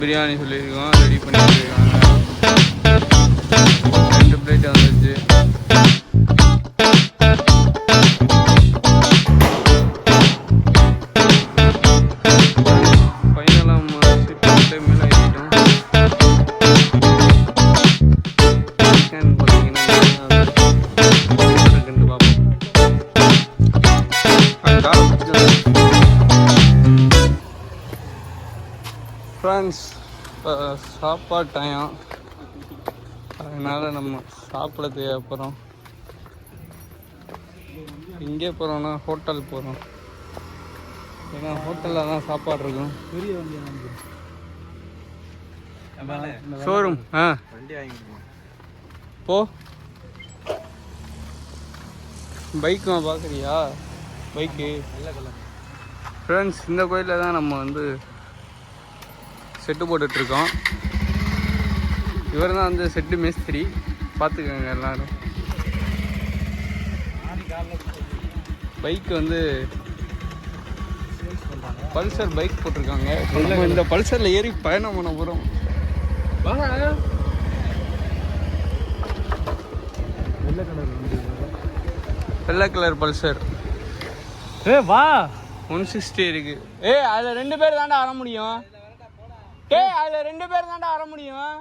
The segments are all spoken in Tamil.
பிரியாணி சொல்லியிருக்கோம், ரெடி பண்ணிட்டு இருக்காங்க. 2 பிளேட் வந்துச்சு. ஃபைனலாக சிட்டு மேலே ஏறிட்டோம். சிக்கன் பார்த்தீங்கன்னா இருக்குன்னு பார்ப்போம். ஃப்ரெண்ட்ஸ், இப்போ சாப்பாடு டைம், அதனால் நம்ம சாப்பிட அப்புறம் எங்கே போகிறோன்னா ஹோட்டல் போகிறோம். ஏன்னா ஹோட்டலில் தான் சாப்பாடு இருக்கும். ஷோரூம் போ. பைக்கு பார்க்குறியா? பைக்கு ஃப்ரெண்ட்ஸ், இந்த கோயிலில் தான் நம்ம வந்து செட்டு போட்டுட்ருக்கோம். இவர் தான் வந்து செட்டு மேஸ்திரி, பார்த்துக்கோங்க எல்லோரும். பைக் வந்து பல்சர் பைக் போட்டிருக்காங்க. நம்ம இந்த பல்சரில் ஏறி பயணம் பண்ண போகிறோம். வெள்ளை கலர் பல்சர். வா, 160 இருக்கு. அதில் 2 பேர் தாண்டா வர முடியும். அதில் 2 பேர் தாண்டா வர முடியும்.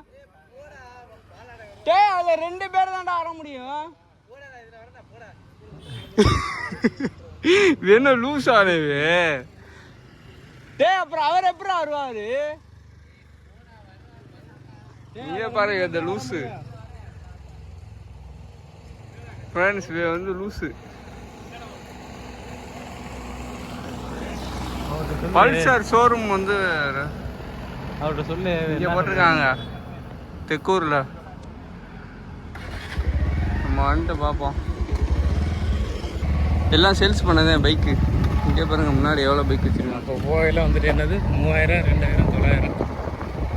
அதில் 2 பேர் தாண்டா வர முடியும். என்ன லூஸ் ஆனது? அப்புறம் அவர் எப்படி வருவாரு? நீங்க பாருங்க இந்த லூசு. ஃப்ரெண்ட்ஸ், வந்து லூசு. பல்சர் ஷோரூம் வந்து அவர்கிட்ட சொல்லு, இங்கே போட்டிருக்காங்க தெக்கூரில். நம்ம வந்துட்டு பார்ப்போம். எல்லாம் சேல்ஸ் பண்ணதே பைக்கு. இங்கே பாருங்கள் முன்னாடி எவ்வளோ பைக் வச்சுருக்காங்க. இப்போ போகையில் வந்துட்டு என்னது 3000, 2000, 900.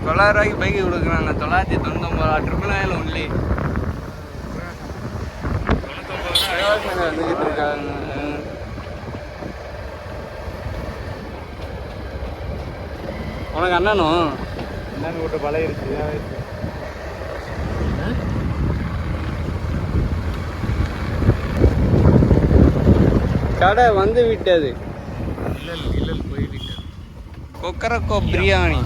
900 ரூபாய்க்கு பைக்கு கொடுக்குறாங்க. 999 999 ஒன்லி. வந்துக்கிட்டு இருக்காங்க. உனக்கு அண்ணனும் என்னன்னு விட்டு பழகிருச்சு. கடை வந்து விட்டது. இல்லை போய்விட்டது. கொக்கரக்கோ பிரியாணி.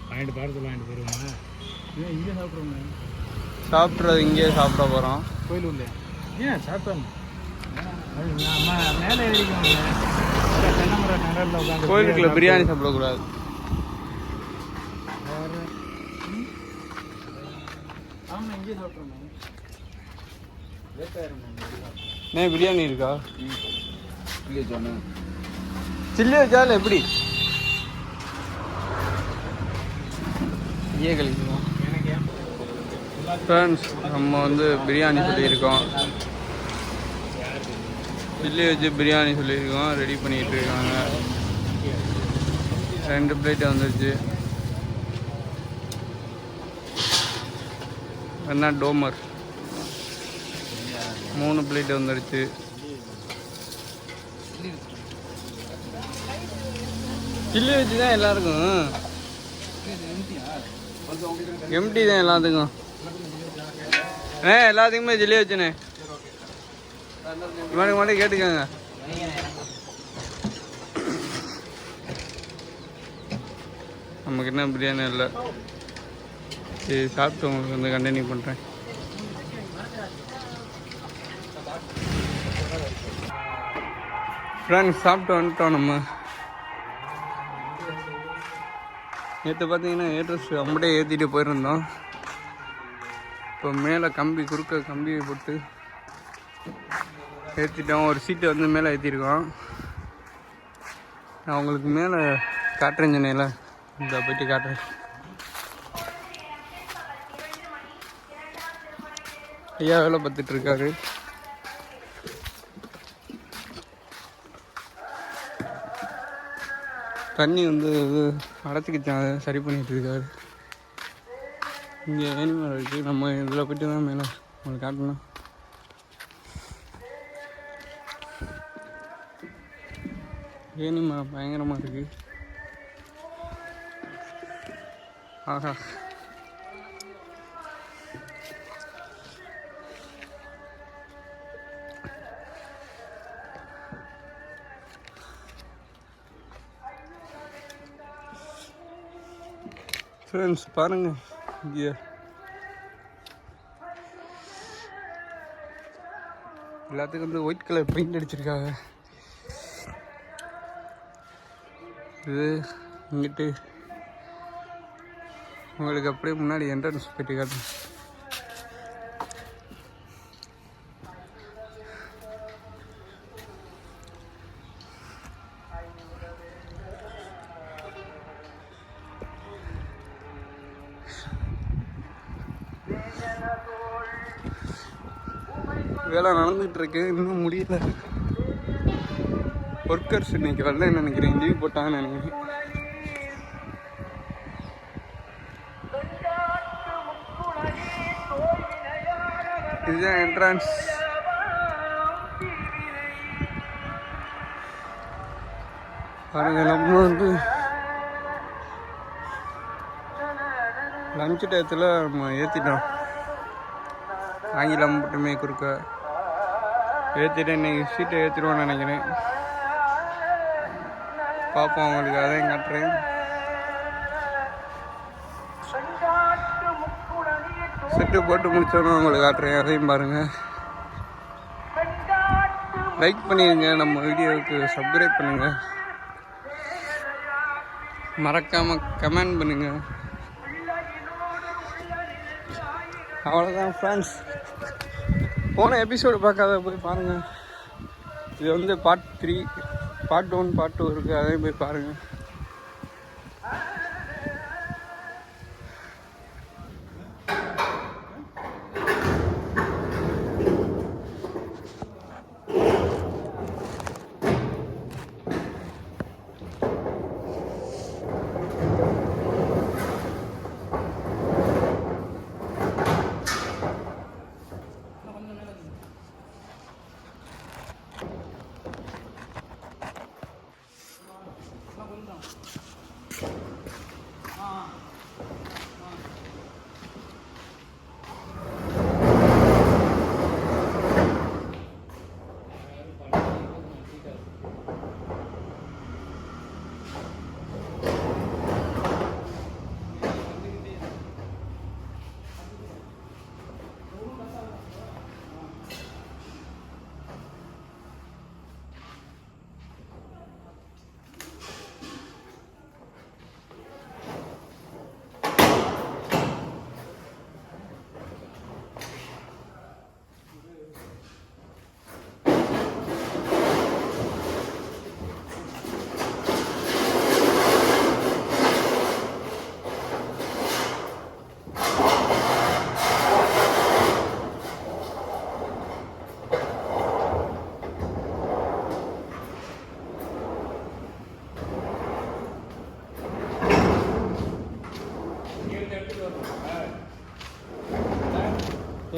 வாங்கிட்டு பார்த்து வாங்கிட்டு போயிருவோமா? இங்கே சாப்பிட்றோம். சாப்பிட்றது இங்கேயே சாப்பிட போகிறோம். கோயில் உள்ள ஏன் சாப்பிட்டோம். மேலே ஏறிக்கோங்க. தென்னமர நிழலில் உட்காந்து கோயிலுக்குள்ள பிரியாணி சாப்பிடக்கூடாது. ஆமாம், இங்கே சாப்பிட்றோம். பிரியாணி இருக்கா? சில்லி வச்சாலும் எப்படி ஏ கழிக்கணும். ஃப்ரெண்ட்ஸ், நம்ம வந்து பிரியாணி சொல்லியிருக்கோம். சில்லி வச்சு பிரியாணி சொல்லியிருக்கோம், ரெடி பண்ணிகிட்டு இருக்காங்க. 2 பிளேட் வந்துருச்சு. என்ன டோமர் 3 பிளேட் வந்துருச்சு. சில்லி வச்சு தான் எல்லாருக்கும். எம்டி தான் எல்லாத்துக்கும். எல்லாத்துக்குமே சில்லி வச்சுனே. இவனுக்கு மட்டும் கேட்டுக்கோங்க. நமக்கு என்ன பிரியாணி இல்லை. சரி, சாப்பிட்டு உங்களுக்கு வந்து கண்டினியூ பண்ணுறேன். ஃப்ரெண்ட்ஸ், சாப்பிட்டு வந்துட்டோம். நம்ம நேற்று பார்த்தீங்கன்னா ஏட்ரஸ் அப்படியே ஏற்றிட்டு போயிருந்தோம். இப்போ மேலே குறுக்க கம்பியை போட்டு ஏற்றிட்டோம். ஒரு சீட்டை வந்து மேலே ஏற்றிருக்கோம். நான் உங்களுக்கு மேலே காட்டுறேன் சென்னையில். இந்த போய்ட்டு காட்டுறேன். ஐயா வேலை பார்த்துட்ருக்காரு. தண்ணி வந்து அடைச்சிக்கிச்சான், அதை சரி பண்ணிகிட்டு இருக்காரு. இங்கே ஏனிமல் இருக்குது. நம்ம இதில் போய்ட்டு தான் மேலே உங்களுக்கு காட்டணும். ஏனி மரம் பயங்கரமாக இருக்கு. ஆஹா, ஃப்ரெண்ட்ஸ் பாருங்கள் இங்கே எல்லாத்துக்கும் வந்து ஒயிட் கலர் பெயிண்ட் அடிச்சிருக்காங்க. இது இங்கிட்டு உங்களுக்கு அப்படியே முன்னாடி என்ட்ரன்ஸ் போயிட்டு காட்டுறேன். வேலை நடந்துகிட்டு இருக்கு, இன்னும் முடியல. ஒர்க்கர்ஸ் இன்னைக்கு வரலன்னு நினைக்கிறேன், லீவ் போட்டாங்கன்னு நினைக்கிறேன். இதுதான் என்ட்ரன்ஸ். பாருங்க, நம்ம வந்து லஞ்ச் டயத்தில் நம்ம ஏற்றிட்டோம். ஆங்கிலம் மட்டுமே குறுக்க ஏற்றிட்டு இன்னைக்கு சீட்டை ஏற்றிடுவோன்னு நினைக்கிறேன். பார்ப்போம், அவங்களுக்கு அதையும் காட்டுறேன். செட்டு போட்டு முடிச்சோன்னு உங்களுக்கு காட்டுறேன், அதையும் பாருங்கள். லைக் பண்ணிடுங்க, நம்ம வீடியோவுக்கு சப்ஸ்கிரைப் பண்ணுங்கள், மறக்காமல் கமெண்ட் பண்ணுங்கள். அவ்வளோதான் ஃப்ரெண்ட்ஸ். போன எபிசோடு பார்க்காத போய் பாருங்கள். இது வந்து பார்ட் 3, பார்ட் 1, பார்ட் 2 இருக்குது, அதையும் போய் பாருங்கள்.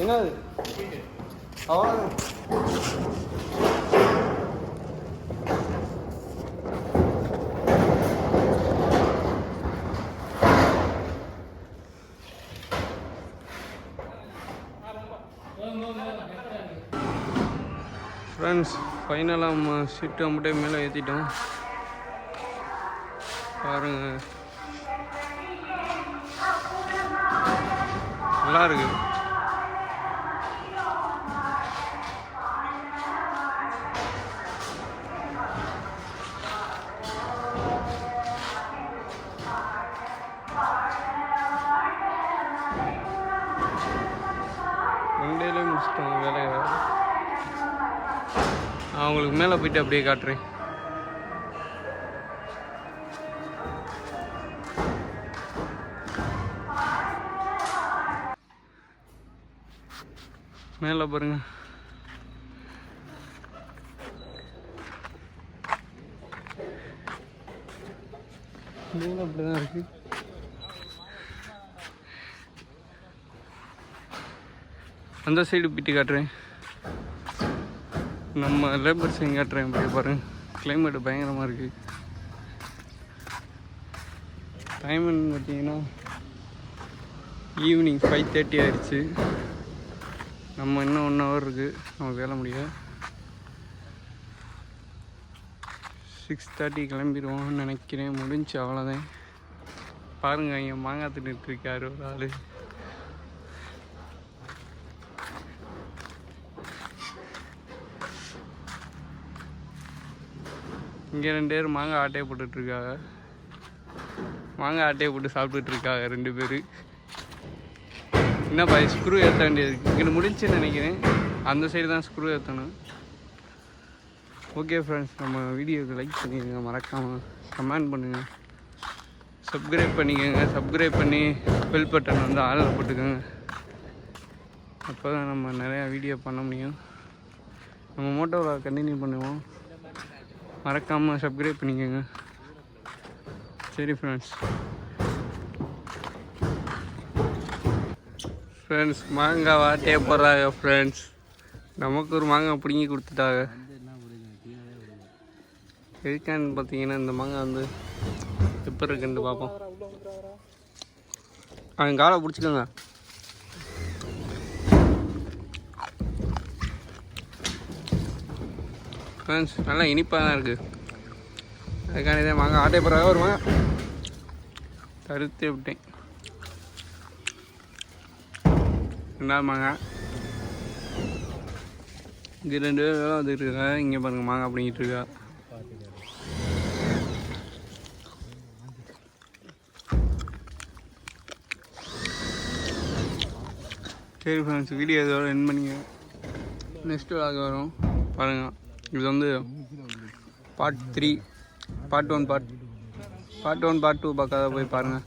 என்னது அவ்வளோ ஃப்ரெண்ட்ஸ். ஃபைனலாக நம்ம சீட்டு மட்டும் மேலே ஏற்றிட்டோம். பாருங்கள், நல்லா இருக்கு. ரெண்டேலே முடிச்சிட்டோம் வேலையை. நான் உங்களுக்கு மேலே போயிட்டு அப்படியே காட்டுறேன். மேலே பாருங்க, மேலே அப்படிதான் இருக்கு. அந்த சைடு போயிட்டு காட்டுறேன், நம்ம லேபர்ஸ் காட்டுறேன், அப்படியே பாருங்க. கிளைமேட் பயங்கரமாக இருக்குது. டைம்னு பார்த்தீங்கன்னா ஈவினிங் 5:30 ஆயிடுச்சு. நம்ம இன்னும் 1 hour இருக்குது நம்ம வேலை முடிய. 6:30 கிளம்பிடுவோம்னு நினைக்கிறேன். முடிஞ்சு அவ்வளோதான். பாருங்கள் இங்கே மாங்காய் தின்னுட்டு இருக்காரு ஒரு ஆள். இங்கே 2 பேர் மாங்காய் ஆட்டையை போட்டுட்ருக்காங்க. மாங்காய் ஆட்டையை போட்டு சாப்பிட்டுட்ருக்காங்க 2 பேர். என்னப்பா ஸ்க்ரூ ஏற்ற வேண்டியது இங்கே முடிஞ்சுன்னு நினைக்கிறேன். அந்த சைடு தான் ஸ்க்ரூ ஏற்றணும். ஓகே ஃப்ரெண்ட்ஸ், நம்ம வீடியோவுக்கு லைக் பண்ணிக்கோங்க, மறக்காமல் கமெண்ட் பண்ணுங்கள், சப்ஸ்கிரைப் பண்ணிக்கோங்க. சப்ஸ்கிரைப் பண்ணி பெல் பட்டன் வந்து ஆளில் போட்டுக்கோங்க. அப்போ தான் நம்ம நிறையா வீடியோ பண்ண முடியும். நம்ம மோட்டோவில் கண்டினியூ பண்ணுவோம். மறக்காமல் சப்ஸ்கிரைப் பண்ணிக்கோங்க. சரி ஃப்ரெண்ட்ஸ். மாங்காய் வாட்டையே போடுறாங்க ஃப்ரெண்ட்ஸ். நமக்கு ஒரு மாங்காய் பிடுங்கி கொடுத்துட்டாங்க. எதுக்கான்னு பார்த்தீங்கன்னா இந்த மாங்காய் வந்து எப்படி இருக்குன்னு பார்ப்போம். அவன் காலை பிடிச்சிக்கோங்க. ஃப்ரெண்ட்ஸ் நல்லா இனிப்பாக தான் இருக்குது. அதுக்கான இதே மாங்காய் ஆட்டை போடுறாங்க. ஒரு மாங்காய் தருத்தே விட்டேன். 2வது மாங்காய். இங்கே 2 பேர் வேலை வந்துட்டு இருக்காங்க. இங்கே பாருங்கள் மாங்காய் பிடிங்கிட்டு இருக்கா. சரி ஃப்ரெண்ட்ஸ், வீடியோ இதோட என் பண்ணிங்க. நெக்ஸ்ட் விளாக் வரும் பாருங்கள். இது வந்து பார்ட் 3, பார்ட் 1, பார்ட் 2 பார்க்காத போய் பாருங்கள்.